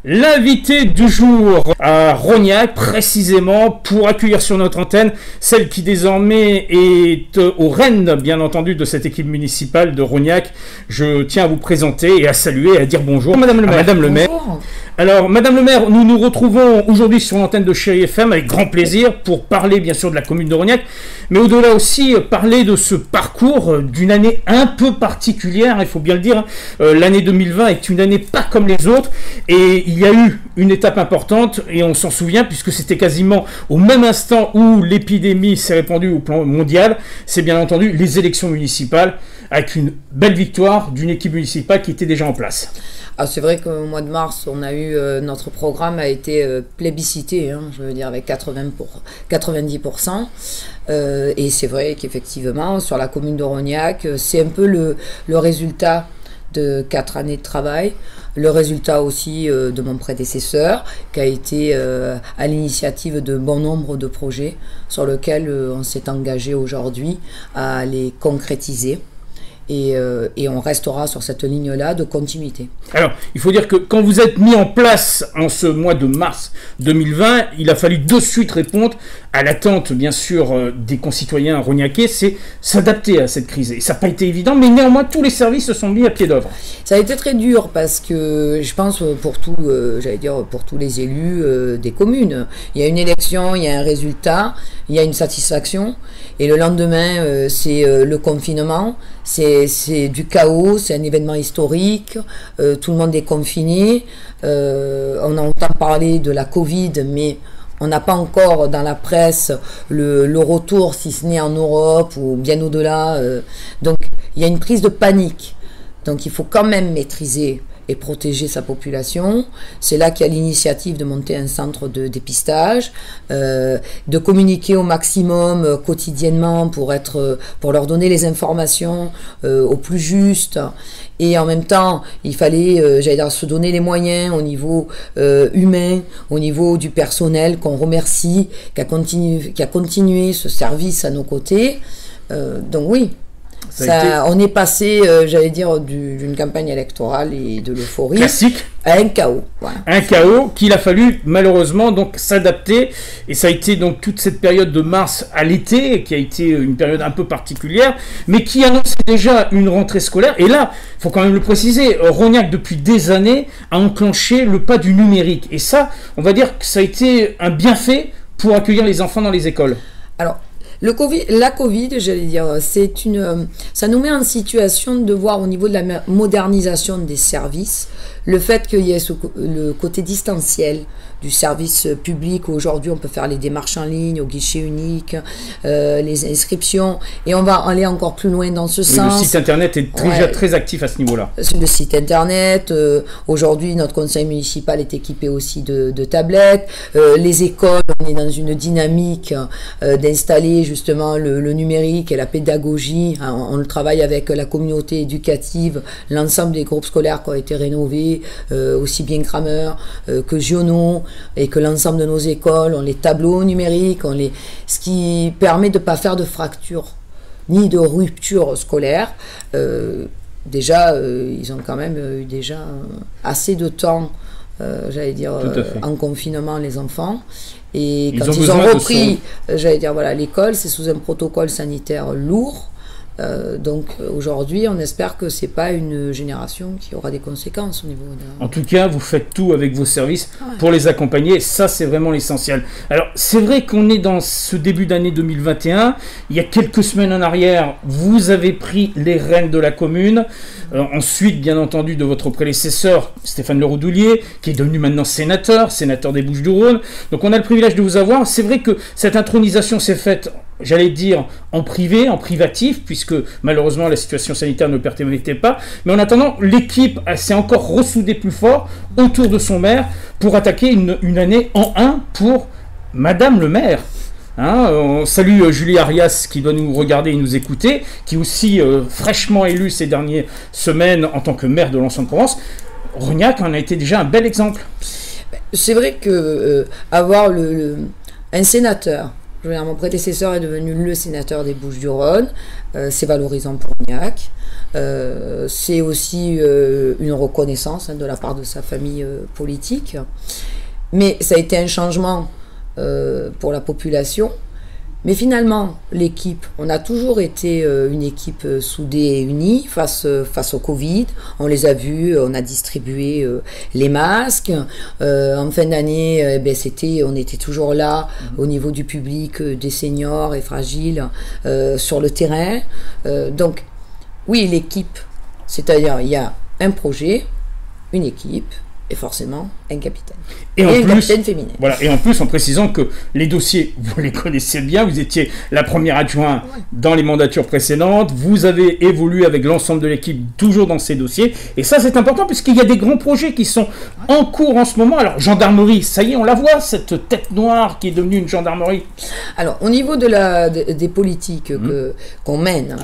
L'invité du jour à Rognac, précisément pour accueillir sur notre antenne celle qui désormais est aux rênes, bien entendu, de cette équipe municipale de Rognac. Je tiens à vous présenter et à saluer et à dire bonjour, Madame le maire. Madame le maire. Alors, Madame le maire, nous nous retrouvons aujourd'hui sur l'antenne de Chérie FM avec grand plaisir pour parler bien sûr de la commune de Rognac, mais au-delà aussi parler de ce parcours d'une année un peu particulière, il faut bien le dire. L'année 2020 est une année pas comme les autres et il y a eu une étape importante et on s'en souvient puisque c'était quasiment au même instant où l'épidémie s'est répandue au plan mondial. C'est bien entendu les élections municipales avec une belle victoire d'une équipe municipale qui était déjà en place. Ah, c'est vrai qu'au mois de mars, on a eu notre programme a été plébiscité, je veux dire avec 90%. Et c'est vrai qu'effectivement, sur la commune de Rognac, c'est un peu le résultat de 4 années de travail, le résultat aussi de mon prédécesseur, qui a été à l'initiative de bon nombre de projets sur lesquels on s'est engagé aujourd'hui à les concrétiser. Et on restera sur cette ligne-là de continuité. Alors, il faut dire que quand vous êtes mis en place en ce mois de mars 2020, il a fallu de suite répondre à l'attente, bien sûr, des concitoyens rognacais, c'est s'adapter à cette crise. Et ça n'a pas été évident, mais néanmoins, tous les services se sont mis à pied d'œuvre. Ça a été très dur parce que, je pense, pour tous les élus des communes, il y a une élection, il y a un résultat, il y a une satisfaction, et le lendemain, c'est le confinement, c'est du chaos, c'est un événement historique, tout le monde est confiné, on entend parler de la Covid, mais on n'a pas encore dans la presse le retour, si ce n'est en Europe ou bien au-delà. Donc il y a une prise de panique. Donc il faut quand même maîtriser et protéger sa population. C'est là qu'il y a l'initiative de monter un centre de dépistage, de communiquer au maximum quotidiennement pour leur donner les informations au plus juste. Et en même temps, il fallait, se donner les moyens au niveau humain, au niveau du personnel qu'on remercie, qui a continué ce service à nos côtés. Donc oui. On est passé, d'une campagne électorale et de l'euphorie classique à un chaos. Voilà. Un chaos qu'il a fallu malheureusement donc s'adapter, et ça a été donc toute cette période de mars à l'été qui a été une période un peu particulière, mais qui annonçait déjà une rentrée scolaire. Et là, il faut quand même le préciser, Rognac depuis des années a enclenché le pas du numérique, et ça, on va dire que ça a été un bienfait pour accueillir les enfants dans les écoles. Alors, la Covid, ça nous met en situation de voir au niveau de la modernisation des services, le fait qu'il y ait le côté distanciel du service public, où aujourd'hui on peut faire les démarches en ligne, au guichet unique, les inscriptions, et on va aller encore plus loin dans ce sens. Le site internet est déjà très actif à ce niveau-là. Le site internet, aujourd'hui notre conseil municipal est équipé aussi de tablettes, les écoles, on est dans une dynamique d'installer justement le numérique et la pédagogie. On le travaille avec la communauté éducative, l'ensemble des groupes scolaires qui ont été rénovés, aussi bien Kramer que Giono, et que l'ensemble de nos écoles ont les tableaux numériques, ce qui permet de ne pas faire de fracture ni de rupture scolaire. Ils ont quand même eu déjà assez de temps, en confinement, les enfants. Et quand ils ont repris, l'école, c'est sous un protocole sanitaire lourd. Donc aujourd'hui, on espère que c'est pas une génération qui aura des conséquences au niveau de... En tout cas, vous faites tout avec vos services pour les accompagner. Ça, c'est vraiment l'essentiel. Alors, c'est vrai qu'on est dans ce début d'année 2021. Il y a quelques semaines en arrière, vous avez pris les rênes de la commune. Ensuite, bien entendu, de votre prédécesseur, Stéphane Leroudoulier, qui est devenu maintenant sénateur des Bouches-du-Rhône. Donc, on a le privilège de vous avoir. C'est vrai que cette intronisation s'est faite, j'allais dire, en privé, en privatif, puisque malheureusement la situation sanitaire ne le permettait pas. Mais en attendant, l'équipe s'est encore ressoudée plus fort autour de son maire pour attaquer une année en 1 pour Madame le maire. On salue Julie Arias qui doit nous regarder et nous écouter, qui est aussi fraîchement élue ces dernières semaines en tant que maire de l'Ansant-de-Provence. Rognac en a été déjà un bel exemple. C'est vrai que avoir un sénateur Je veux dire, mon prédécesseur est devenu le sénateur des Bouches-du-Rhône. C'est valorisant pour Rognac. C'est aussi une reconnaissance de la part de sa famille politique. Mais ça a été un changement pour la population. Mais finalement, l'équipe, on a toujours été une équipe soudée et unie face au Covid. On les a vus, on a distribué les masques. En fin d'année, on était toujours là au niveau du public, des seniors et fragiles sur le terrain. Donc, oui, l'équipe, c'est-à-dire il y a un projet, une équipe, et forcément un capitaine. Et un capitaine féminin. Voilà, et en plus, en précisant que les dossiers, vous les connaissez bien, vous étiez la première adjointe dans les mandatures précédentes, vous avez évolué avec l'ensemble de l'équipe toujours dans ces dossiers, et ça c'est important puisqu'il y a des grands projets qui sont en cours en ce moment. Alors, gendarmerie, ça y est, on la voit, cette tête noire qui est devenue une gendarmerie. Alors, au niveau des politiques qu'on mène,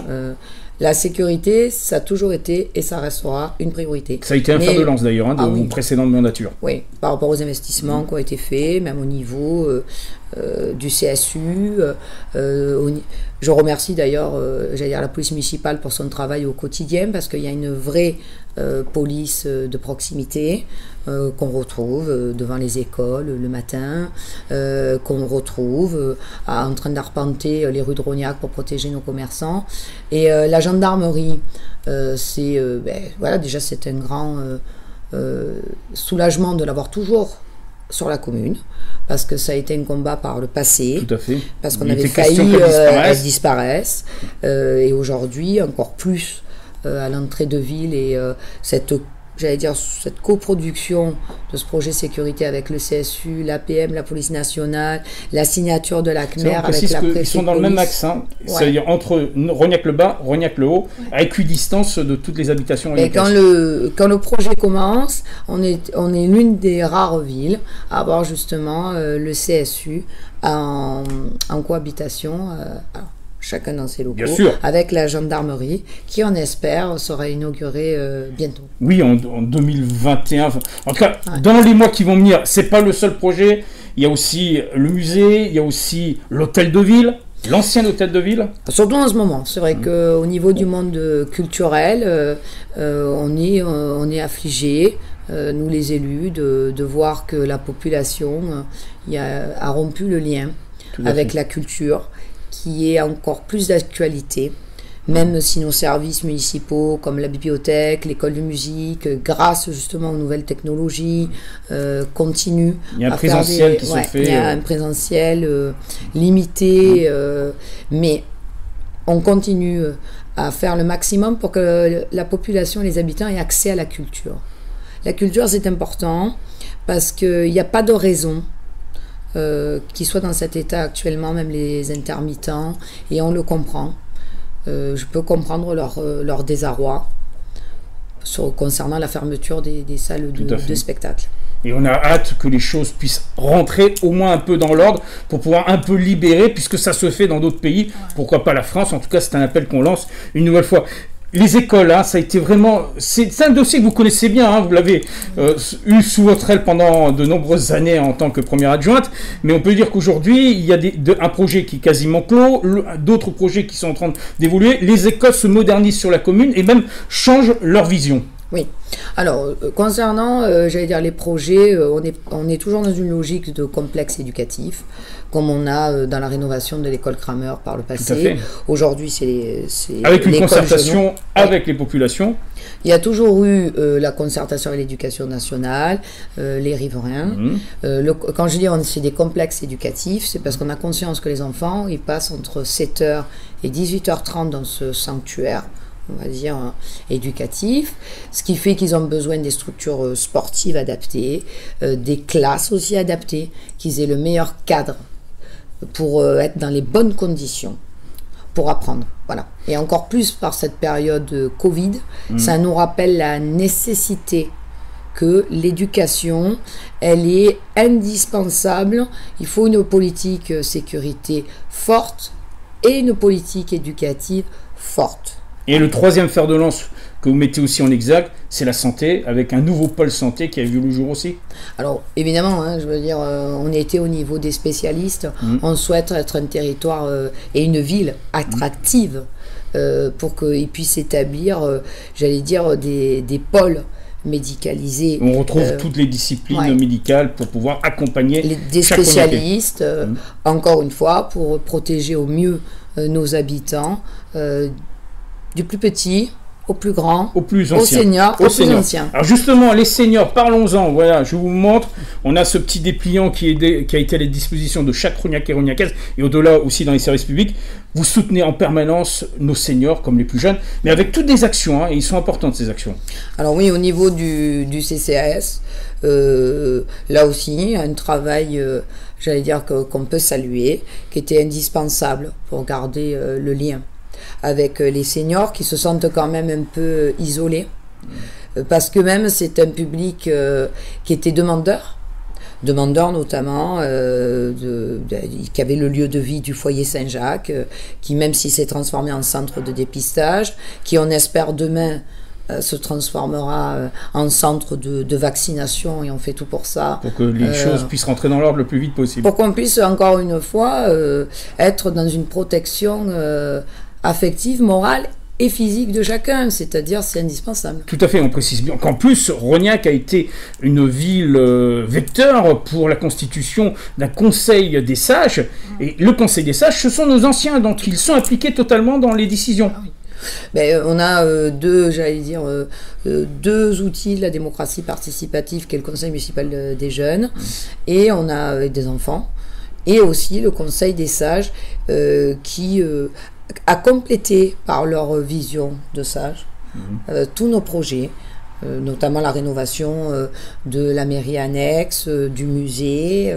la sécurité, ça a toujours été et ça restera une priorité. Ça a été un fer de lance d'ailleurs de vos précédentes mandatures. Oui, par rapport aux investissements qui ont été faits, même au niveau du CSU. Je remercie d'ailleurs la police municipale pour son travail au quotidien parce qu'il y a une vraie police de proximité qu'on retrouve devant les écoles le matin, qu'on retrouve en train d'arpenter les rues de Rognac pour protéger nos commerçants. Et la gendarmerie, déjà c'est un grand soulagement de l'avoir toujours sur la commune, parce que ça a été un combat par le passé. Tout à fait. Parce qu'on avait failli qu'elle disparaisse. Et aujourd'hui, encore plus à l'entrée de ville, et cette coproduction de ce projet sécurité avec le CSU, l'APM, la police nationale, la signature de la CMER avec la préfecture. Ils sont dans le même axe, c'est-à-dire entre Rognac-le-Bas, Rognac-le-Haut, à équidistance de toutes les habitations. Et quand le projet commence, on est l'une des rares villes à avoir justement le CSU en cohabitation. Chacun dans ses locaux, avec la gendarmerie, qui on espère sera inaugurée bientôt. Oui, en 2021. En tout cas, dans les mois qui vont venir, c'est pas le seul projet. Il y a aussi le musée, il y a aussi l'hôtel de ville, l'ancien hôtel de ville. Surtout en ce moment. C'est vrai qu'au niveau du monde culturel, on est affligés, nous les élus, de voir que la population a rompu le lien avec la culture, qui est encore plus d'actualité, même si nos services municipaux comme la bibliothèque, l'école de musique, grâce justement aux nouvelles technologies, continuent. Il y a un présentiel qui se fait. Il y a un présentiel limité, mais on continue à faire le maximum pour que la population, les habitants aient accès à la culture. La culture, c'est important parce qu'il n'y a pas de raison qui soient dans cet état actuellement, même les intermittents, et on le comprend. Je peux comprendre leur désarroi concernant la fermeture des salles de spectacle. Et on a hâte que les choses puissent rentrer au moins un peu dans l'ordre pour pouvoir un peu libérer, puisque ça se fait dans d'autres pays. Pourquoi pas la France? En tout cas, c'est un appel qu'on lance une nouvelle fois. Les écoles, ça a été vraiment... C'est un dossier que vous connaissez bien, vous l'avez eu sous votre aile pendant de nombreuses années en tant que première adjointe, mais on peut dire qu'aujourd'hui, il y a un projet qui est quasiment clos, d'autres projets qui sont en train d'évoluer. Les écoles se modernisent sur la commune et même changent leur vision. Oui. Alors, concernant, les projets, on est toujours dans une logique de complexe éducatif, comme on a dans la rénovation de l'école Kramer par le passé. Aujourd'hui, c'est avec une concertation avec les populations. Il y a toujours eu la concertation avec l'éducation nationale, les riverains. Quand je dis c'est des complexes éducatifs, c'est parce qu'on a conscience que les enfants, ils passent entre 7h et 18h30 dans ce sanctuaire, on va dire, éducatif, ce qui fait qu'ils ont besoin des structures sportives adaptées, des classes aussi adaptées, qu'ils aient le meilleur cadre pour être dans les bonnes conditions pour apprendre. Voilà. Et encore plus par cette période Covid, ça nous rappelle la nécessité que l'éducation, elle est indispensable. Il faut une politique sécurité forte et une politique éducative forte. Et le troisième fer de lance que vous mettez aussi en exergue, c'est la santé, avec un nouveau pôle santé qui a vu le jour aussi. Alors évidemment, hein, je veux dire, on était au niveau des spécialistes, on souhaite être un territoire et une ville attractive pour qu'ils puissent établir, j'allais dire, des pôles médicalisés. On retrouve toutes les disciplines médicales pour pouvoir accompagner des spécialistes, encore une fois, pour protéger au mieux nos habitants, du plus petit au plus grand, aux plus anciens, aux seniors, aux plus anciens. Alors justement, les seniors, parlons-en. Voilà, je vous montre. On a ce petit dépliant qui a été à la disposition de chaque Rognac et Rognacaises, et au-delà aussi dans les services publics. Vous soutenez en permanence nos seniors comme les plus jeunes, mais avec toutes des actions, hein, et ils sont importantes ces actions. Alors oui, au niveau du CCAS, là aussi, un travail, j'allais dire, qu'on peut saluer, qui était indispensable pour garder le lien avec les seniors qui se sentent quand même un peu isolés, parce que même c'est un public qui était demandeur notamment, qui avait le lieu de vie du foyer Saint-Jacques, qui même s'il s'est transformé en centre de dépistage, qui on espère demain se transformera en centre de vaccination, et on fait tout pour ça. Pour que les choses puissent rentrer dans l'ordre le plus vite possible. Pour qu'on puisse encore une fois être dans une protection affective, morale et physique de chacun, c'est-à-dire c'est indispensable. Tout à fait, on précise bien qu'en plus, Rognac a été une ville vecteur pour la constitution d'un conseil des sages, et le conseil des sages, ce sont nos anciens, donc ils sont impliqués totalement dans les décisions. Ah oui. Ben, on a deux outils de la démocratie participative, qui est le conseil municipal des jeunes, et on a des enfants, et aussi le conseil des sages qui a complété par leur vision de sages tous nos projets, notamment la rénovation de la mairie annexe, du musée,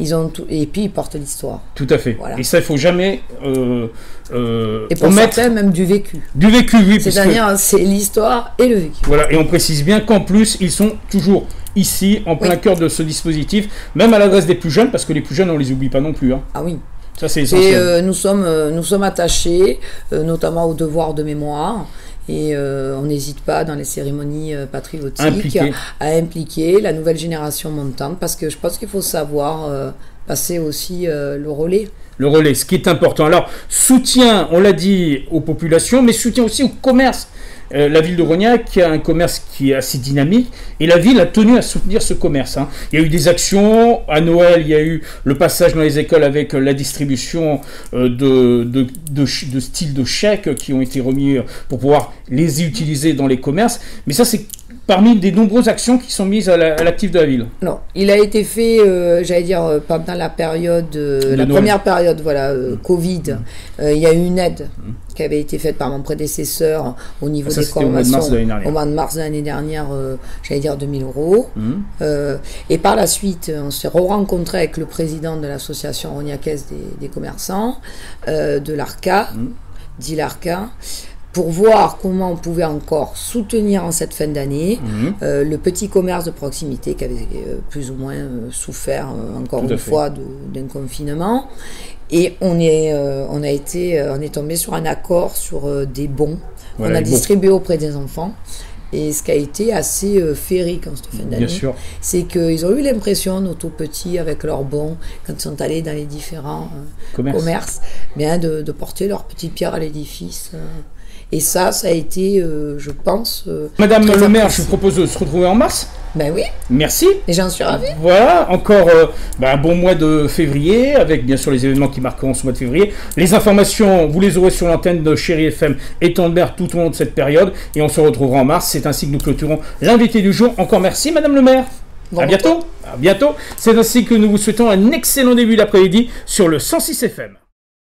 ils ont tout, et puis ils portent l'histoire. Tout à fait. Voilà. Et ça, il ne faut jamais et pour certains, même du vécu. Du vécu, oui. C'est-à-dire, c'est l'histoire et le vécu. Voilà, et on précise bien qu'en plus, ils sont toujours ici, en plein cœur de ce dispositif, même à l'adresse des plus jeunes, parce que les plus jeunes, on ne les oublie pas non plus. Hein. Ah oui. Ça, c'est essentiel. Et nous sommes attachés, notamment au devoir de mémoire, et on n'hésite pas dans les cérémonies patriotiques à impliquer la nouvelle génération montante, parce que je pense qu'il faut savoir passer aussi le relais. Le relais, ce qui est important. Alors, soutien, on l'a dit, aux populations, mais soutien aussi au commerce. La ville de Rognac a un commerce qui est assez dynamique, et la ville a tenu à soutenir ce commerce. Hein. Il y a eu des actions, à Noël, il y a eu le passage dans les écoles avec la distribution de styles de chèques qui ont été remis pour pouvoir les utiliser dans les commerces. Mais ça, c'est parmi des nombreuses actions qui sont mises à l'actif de la ville. Non, il a été fait, j'allais dire, pendant la période, la première période, voilà, Covid. Il y a eu une aide qui avait été faite par mon prédécesseur au niveau des conventions au mois de mars de l'année dernière, j'allais dire 2000 €. Et par la suite, on s'est re-rencontré avec le président de l'association rognacaise des commerçants, de l'ARCA, dit l'ARCA, pour voir comment on pouvait encore soutenir en cette fin d'année le petit commerce de proximité qui avait plus ou moins souffert encore une fois d'un confinement. Et on est tombé sur un accord sur des bons qu'on a distribués auprès des enfants. Et ce qui a été assez féerique en cette fin d'année, c'est qu'ils ont eu l'impression, nos tout petits, avec leurs bons, quand ils sont allés dans les différents commerces, bien de porter leur petite pierre à l'édifice. Et ça a été, je pense... Madame le maire, je vous propose de se retrouver en mars. Ben oui. Merci. Et j'en suis ravie. Voilà, encore un bon mois de février, avec bien sûr les événements qui marqueront ce mois de février. Les informations, vous les aurez sur l'antenne de Chérie FM et Tandberg tout au long de cette période. Et on se retrouvera en mars. C'est ainsi que nous clôturons l'invité du jour. Encore merci, Madame le maire. À bientôt. À bientôt. C'est ainsi que nous vous souhaitons un excellent début d'après-midi sur le 106 FM.